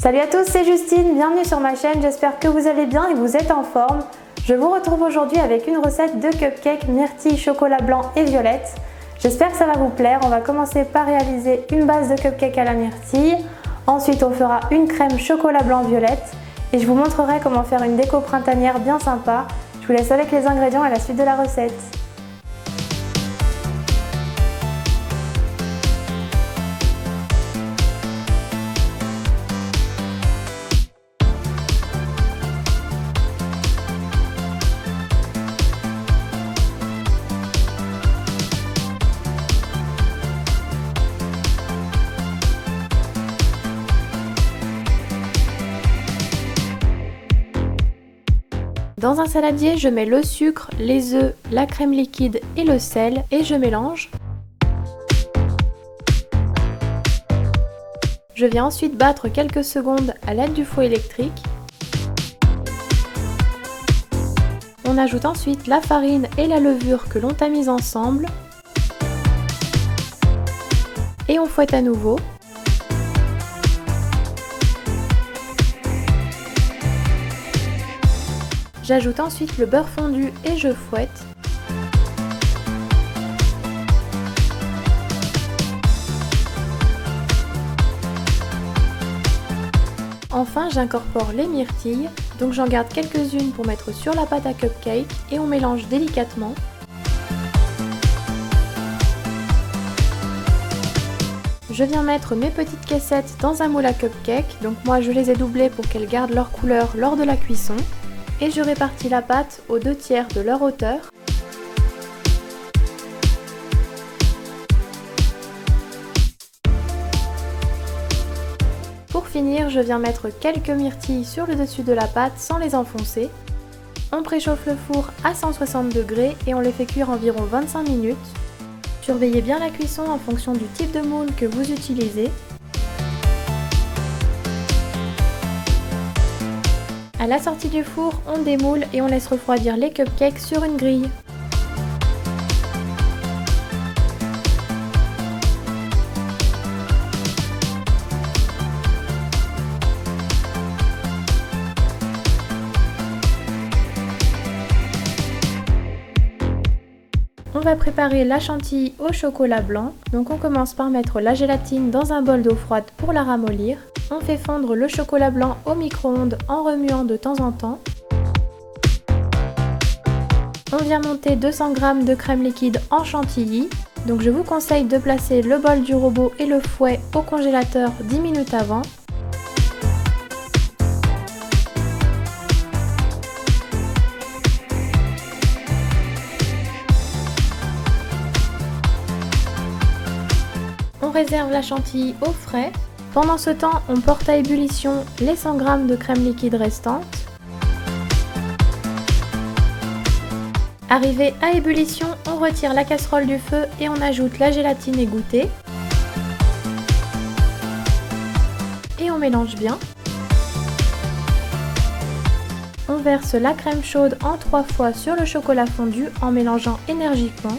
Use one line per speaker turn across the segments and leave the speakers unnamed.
Salut à tous, c'est Justine, bienvenue sur ma chaîne, j'espère que vous allez bien et que vous êtes en forme. Je vous retrouve aujourd'hui avec une recette de cupcake myrtille, chocolat blanc et violette. J'espère que ça va vous plaire. On va commencer par réaliser une base de cupcake à la myrtille. Ensuite, on fera une crème chocolat blanc violette et je vous montrerai comment faire une déco printanière bien sympa. Je vous laisse avec les ingrédients à la suite de la recette. Dans un saladier, je mets le sucre, les œufs, la crème liquide et le sel et je mélange. Je viens ensuite battre quelques secondes à l'aide du fouet électrique. On ajoute ensuite la farine et la levure que l'on tamise ensemble. Et on fouette à nouveau. J'ajoute ensuite le beurre fondu et je fouette. Enfin, j'incorpore les myrtilles, donc j'en garde quelques-unes pour mettre sur la pâte à cupcake et on mélange délicatement. Je viens mettre mes petites caissettes dans un moule à cupcake, donc moi je les ai doublées pour qu'elles gardent leur couleur lors de la cuisson. Et je répartis la pâte aux 2/3 de leur hauteur. Pour finir, je viens mettre quelques myrtilles sur le dessus de la pâte sans les enfoncer. On préchauffe le four à 160 degrés et on les fait cuire environ 25 minutes. Surveillez bien la cuisson en fonction du type de moule que vous utilisez. À la sortie du four, on démoule et on laisse refroidir les cupcakes sur une grille. On va préparer la chantilly au chocolat blanc. Donc on commence par mettre la gélatine dans un bol d'eau froide pour la ramollir. On fait fondre le chocolat blanc au micro-ondes en remuant de temps en temps. On vient monter 200 g de crème liquide en chantilly. Donc je vous conseille de placer le bol du robot et le fouet au congélateur 10 minutes avant. On réserve la chantilly au frais. Pendant ce temps, on porte à ébullition les 100 g de crème liquide restantes. Arrivé à ébullition, on retire la casserole du feu et on ajoute la gélatine égouttée. Et on mélange bien. On verse la crème chaude en 3 fois sur le chocolat fondu en mélangeant énergiquement.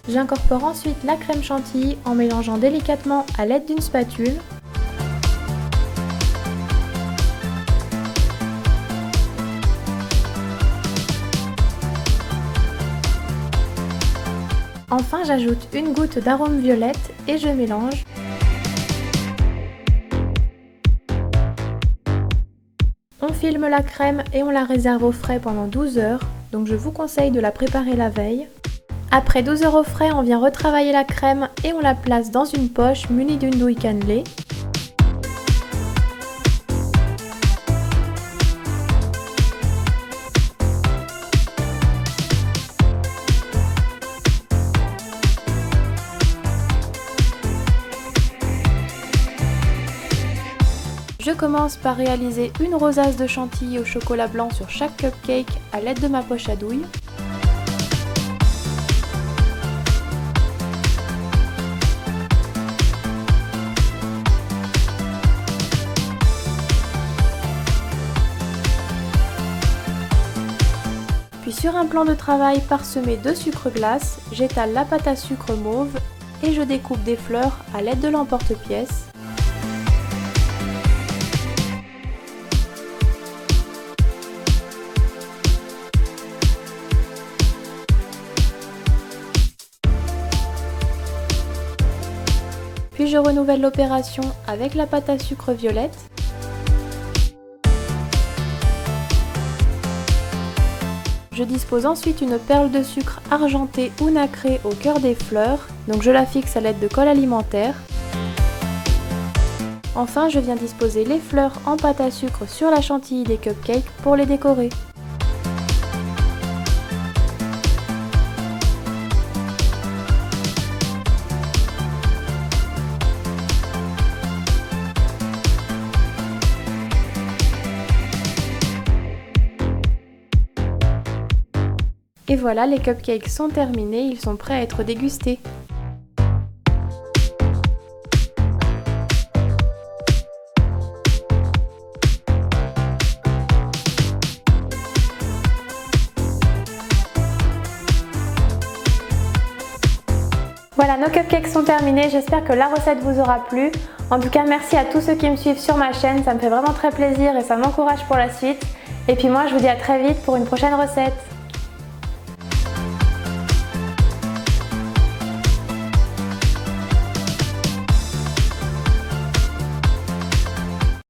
J'incorpore ensuite la crème chantilly en mélangeant délicatement à l'aide d'une spatule. Enfin, j'ajoute une goutte d'arôme violette et je mélange. On filme la crème et on la réserve au frais pendant 12 heures, donc je vous conseille de la préparer la veille. Après 12 heures au frais, on vient retravailler la crème et on la place dans une poche munie d'une douille cannelée. Je commence par réaliser une rosace de chantilly au chocolat blanc sur chaque cupcake à l'aide de ma poche à douille. Puis sur un plan de travail parsemé de sucre glace, j'étale la pâte à sucre mauve et je découpe des fleurs à l'aide de l'emporte-pièce. Puis je renouvelle l'opération avec la pâte à sucre violette. Je dispose ensuite une perle de sucre argentée ou nacrée au cœur des fleurs, donc je la fixe à l'aide de colle alimentaire. Enfin, je viens disposer les fleurs en pâte à sucre sur la chantilly des cupcakes pour les décorer. Et voilà, les cupcakes sont terminés, ils sont prêts à être dégustés. Voilà, nos cupcakes sont terminés, j'espère que la recette vous aura plu. En tout cas, merci à tous ceux qui me suivent sur ma chaîne, ça me fait vraiment très plaisir et ça m'encourage pour la suite. Et puis moi, je vous dis à très vite pour une prochaine recette.